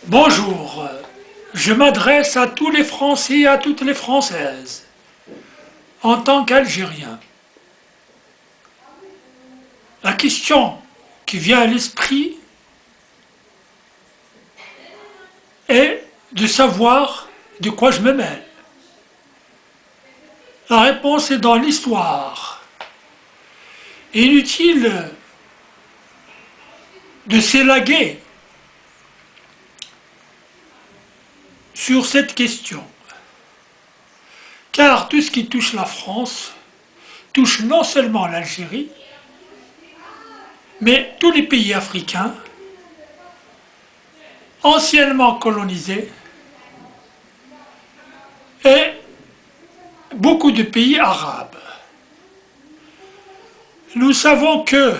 Bonjour, je m'adresse à tous les Français et à toutes les Françaises, en tant qu'Algérien. La question qui vient à l'esprit est de savoir de quoi je me mêle. La réponse est dans l'histoire. Inutile de s'élaguer sur cette question, car tout ce qui touche la France touche non seulement l'Algérie, mais tous les pays africains anciennement colonisés et beaucoup de pays arabes. Nous savons que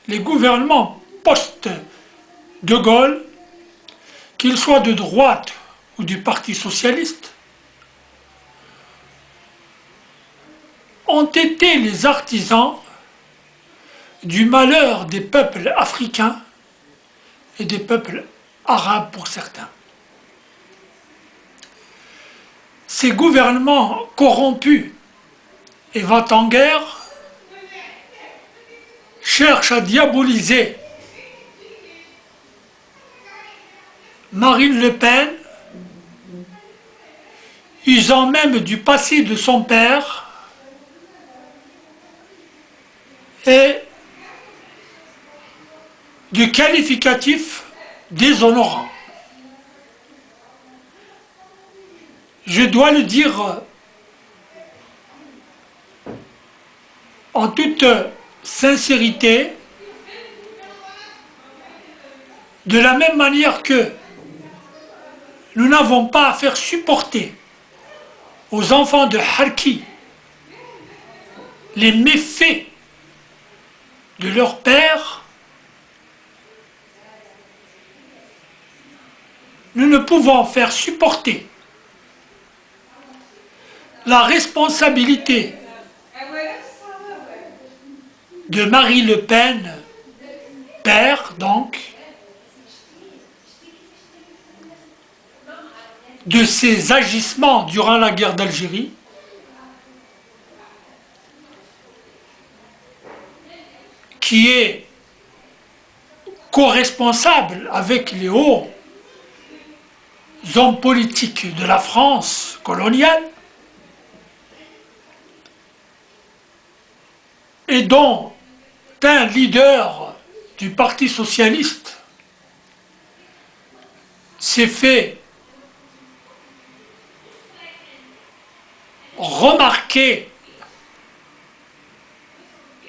les gouvernements post-De Gaulle, qu'ils soient de droite ou du Parti socialiste, ont été les artisans du malheur des peuples africains et des peuples arabes pour certains. Ces gouvernements corrompus et vont en guerre cherchent à diaboliser Marine Le Pen, usant même du passé de son père et du qualificatif déshonorant. Je dois le dire en toute sincérité, de la même manière que nous n'avons pas à faire supporter aux enfants de Harki les méfaits de leur père, nous ne pouvons faire supporter la responsabilité de Marie Le Pen, père donc, de ses agissements durant la guerre d'Algérie, qui est co-responsable avec les hauts hommes politiques de la France coloniale, et dont un leader du Parti socialiste s'est fait remarquer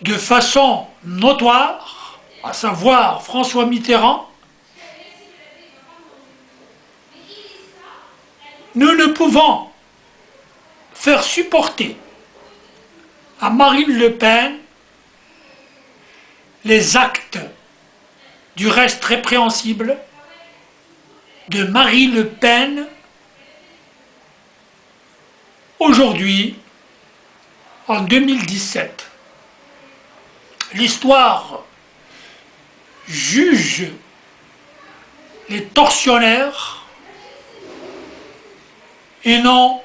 de façon notoire, à savoir François Mitterrand. Nous ne pouvons faire supporter à Marine Le Pen les actes, du reste répréhensibles, de Marie Le Pen aujourd'hui, en 2017. L'histoire juge les tortionnaires et non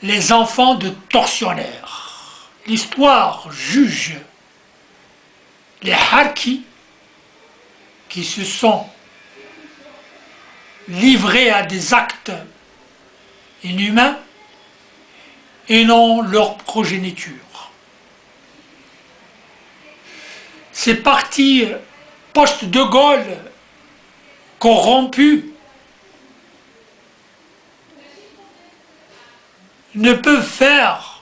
les enfants de tortionnaires. L'histoire juge les Harkis qui se sont livrés à des actes inhumains et non leur progéniture. Ces partis post-De Gaulle corrompus ne peuvent faire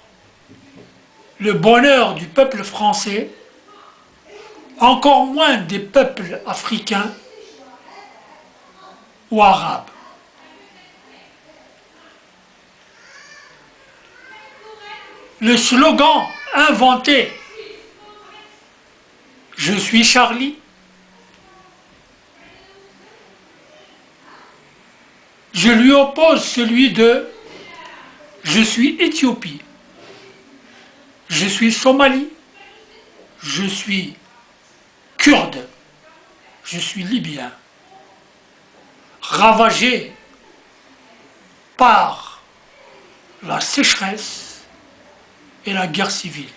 le bonheur du peuple français, encore moins des peuples africains ou arabes. Le slogan inventé « Je suis Charlie », je lui oppose celui de « Je suis Éthiopie », je suis Somalie, je suis Kurde, je suis Libyen. ravagés par la sécheresse et la guerre civile.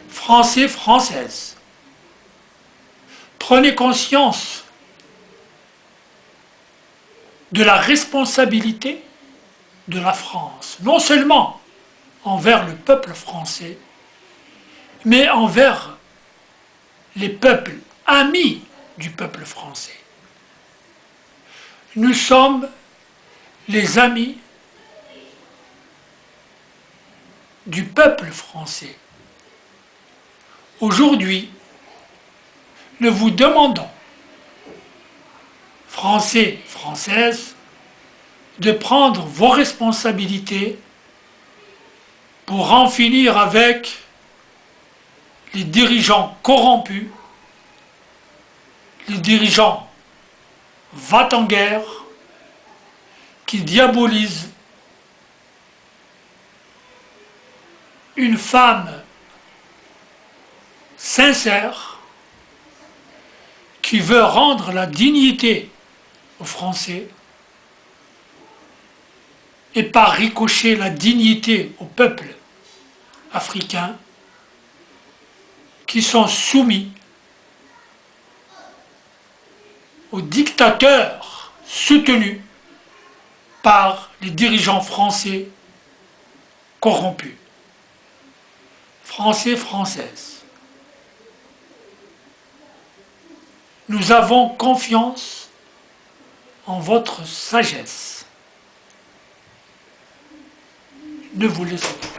Français, Françaises, prenez conscience de la responsabilité de la France, non seulement envers le peuple français, mais envers les peuples amis du peuple français. Nous sommes les amis du peuple français. Aujourd'hui, nous vous demandons, Français, Françaises, de prendre vos responsabilités pour en finir avec les dirigeants corrompus, les dirigeants va-t-en-guerre, qui diabolisent une femme sincère qui veut rendre la dignité aux Français et par ricochet la dignité au peuple africain qui sont soumis aux dictateurs soutenus par les dirigeants français corrompus. Français, Françaises, nous avons confiance en votre sagesse. Ne vous laissez pas.